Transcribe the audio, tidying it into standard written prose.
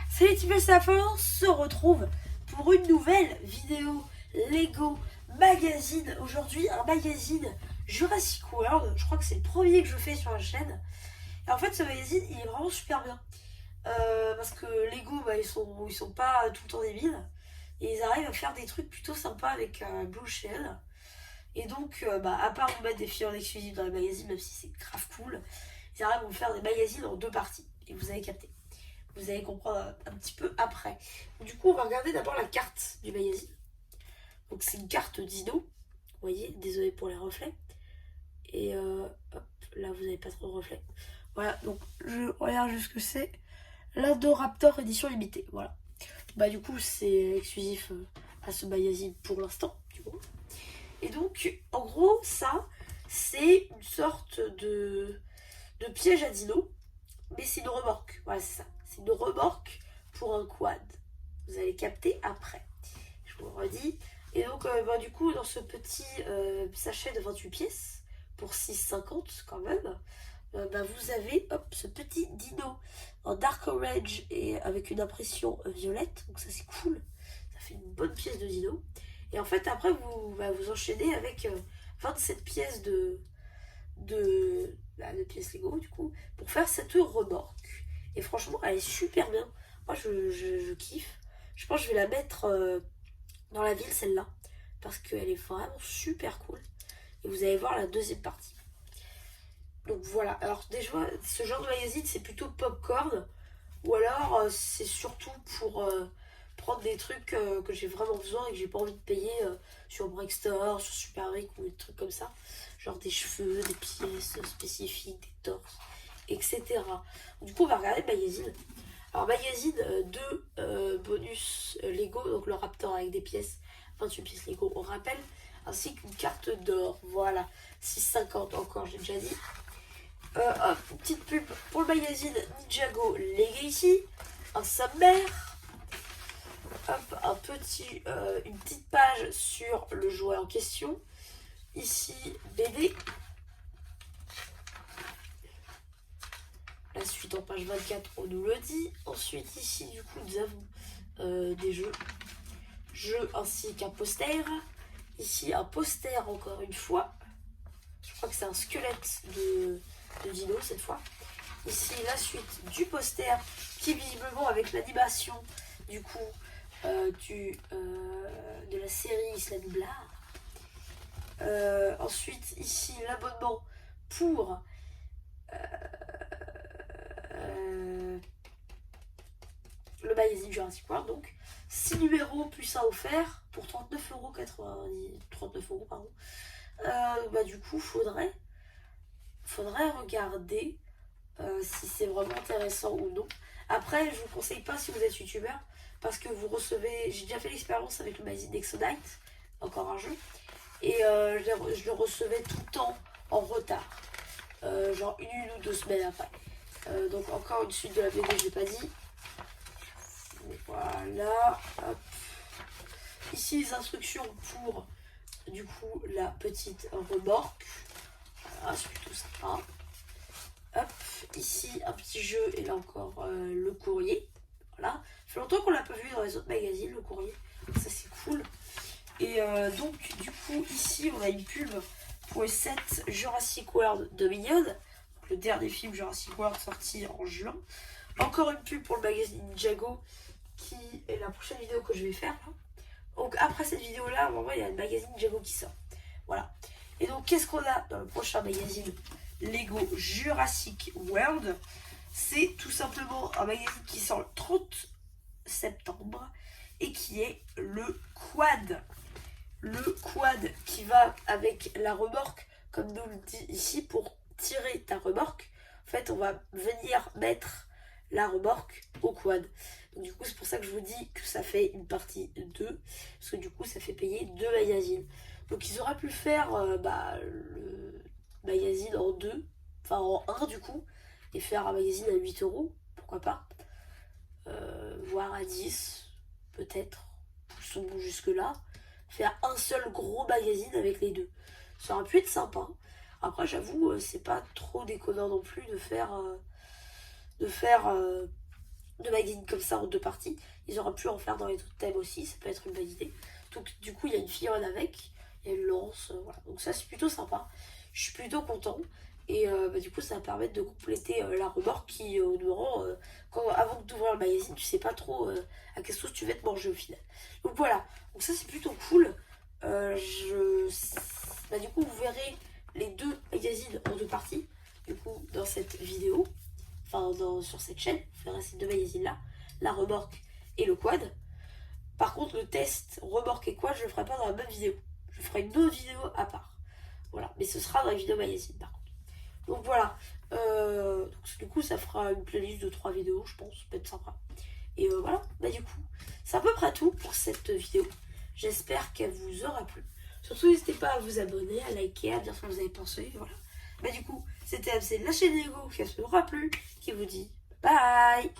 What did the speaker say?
Salut les petits on se retrouve pour une nouvelle vidéo Lego Magazine. Aujourd'hui, un magazine Jurassic World. Je crois que c'est le premier que je fais sur la chaîne. Et en fait, ce magazine, il est vraiment super bien. Parce que Lego, ils sont pas tout le temps débiles. Et ils arrivent à faire des trucs plutôt sympas avec Blue Shell. Et donc, à part vous mettre des filles en exclusif dans les magazines, même si c'est grave cool, ils arrivent à vous faire des magazines en deux parties. Et vous avez capté. Vous allez comprendre un petit peu après. Du coup, on va regarder d'abord la carte du magazine. Donc, c'est une carte dino. Vous voyez, désolé pour les reflets. Et hop, là, vous n'avez pas trop de reflets. Voilà, donc je regarde juste ce que c'est. L'Indoraptor édition limitée. Voilà. Du coup, c'est exclusif à ce magazine pour l'instant, du coup. Et donc, en gros, ça, c'est une sorte de piège à dino. Mais c'est une remorque. Voilà, c'est ça. C'est une remorque pour un quad. Vous allez capter après. Je vous le redis. Et donc, du coup, dans ce petit sachet de 28 pièces, pour 6,50 quand même, vous avez ce petit dino en dark orange et avec une impression violette. Donc ça, c'est cool. Ça fait une bonne pièce de dino. Et en fait, après, vous enchaînez avec 27 pièces de pièces Lego du coup pour faire cette remorque. Et franchement, elle est super bien. Moi, je kiffe. Je pense que je vais la mettre dans la ville, celle-là, parce qu'elle est vraiment super cool. Et vous allez voir la deuxième partie. Donc voilà. Alors déjà, ce genre de magazine, c'est plutôt popcorn. Ou alors, c'est surtout pour prendre des trucs que j'ai vraiment besoin et que j'ai pas envie de payer sur Breakstore, sur Super Rick ou des trucs comme ça. Genre des cheveux, des pièces spécifiques, des torses, etc. Du coup, on va regarder le magazine. Alors, magazine de bonus Lego, donc le Raptor avec des pièces, 28 pièces Lego, on rappelle, ainsi qu'une carte d'or. Voilà, 6,50 encore, j'ai déjà dit. Une petite pub pour le magazine Ninjago Legacy, un sommaire, une petite page sur le jouet en question. Ici, BD. La suite en page 24, on nous le dit. Ensuite, ici, du coup, nous avons des jeux ainsi qu'un poster. Ici, un poster encore une fois. Je crois que c'est un squelette de dino cette fois. Ici, la suite du poster qui visiblement avec l'animation du coup de la série Isla Nublar. Ensuite, ici, l'abonnement pour le magazine Jurassic World. Donc, 6 numéros plus un offert pour 39,90€. 39€, pardon. Du coup, faudrait regarder si c'est vraiment intéressant ou non. Après, je vous conseille pas si vous êtes youtubeur, parce que vous recevez. J'ai déjà fait l'expérience avec le magazine Exodite, encore un jeu, et je le recevais tout le temps en retard, genre une ou deux semaines après. Donc encore une suite de la vidéo, j'ai pas dit. Voilà. Hop. Ici les instructions pour du coup la petite remorque. Voilà, c'est plutôt sympa. Hop, ici un petit jeu et là encore le courrier. Voilà. Ça fait longtemps qu'on l'a pas vu dans les autres magazines, le courrier. Ça c'est cool. Et donc du coup ici on a une pub pour le set Jurassic World Dominion. Donc, le dernier film Jurassic World sorti en juin. Encore une pub pour le magazine Ninjago qui est la prochaine vidéo que je vais faire là. Donc après cette vidéo là, vraiment il y a le magazine Ninjago qui sort. Voilà. Et donc qu'est-ce qu'on a dans le prochain magazine Lego Jurassic World? C'est tout simplement un magazine qui sort le 30 septembre et qui est le quad. Le quad qui va avec la remorque, comme nous le dit ici, pour tirer ta remorque. En fait, on va venir mettre la remorque au quad. Donc, du coup, c'est pour ça que je vous dis que ça fait une partie 2, parce que du coup, ça fait payer 2 magazines. Donc, ils auraient pu faire le magazine en 2, enfin en 1 du coup, et faire un magazine à 8€, pourquoi pas. Voire à 10, peut-être, poussons jusque là. Faire un seul gros magazine avec les deux. Ça aurait pu être sympa. Après, j'avoue, c'est pas trop déconnant non plus de faire de magazines comme ça en 2 parties. Ils auraient pu en faire dans les autres thèmes aussi, ça peut être une bonne idée. Donc du coup il y a une fillonne avec, il y a une lance, voilà. Donc ça c'est plutôt sympa. Je suis plutôt content. Et du coup ça va permettre de compléter la remorque qui au demeurant, avant d'ouvrir le magazine, tu sais pas trop à quelle sauce tu vas te manger au final. Donc voilà, donc ça c'est plutôt cool. Du coup vous verrez les 2 magazines en 2 parties. Du coup dans cette vidéo, sur cette chaîne, vous verrez ces 2 magazines là, la remorque et le quad. Par contre le test remorque et quad je le ferai pas dans la même vidéo. Je ferai une autre vidéo à part. Voilà, mais ce sera dans la vidéo magazine par contre. Donc voilà, donc, du coup ça fera une playlist de 3 vidéos je pense, ça peut être sympa. Et voilà, du coup, c'est à peu près tout pour cette vidéo. J'espère qu'elle vous aura plu. Surtout n'hésitez pas à vous abonner, à liker, à dire ce que vous avez pensé, voilà. Du coup, c'était MC de la chaîne Lego qui vous aura plu, qui vous dit bye.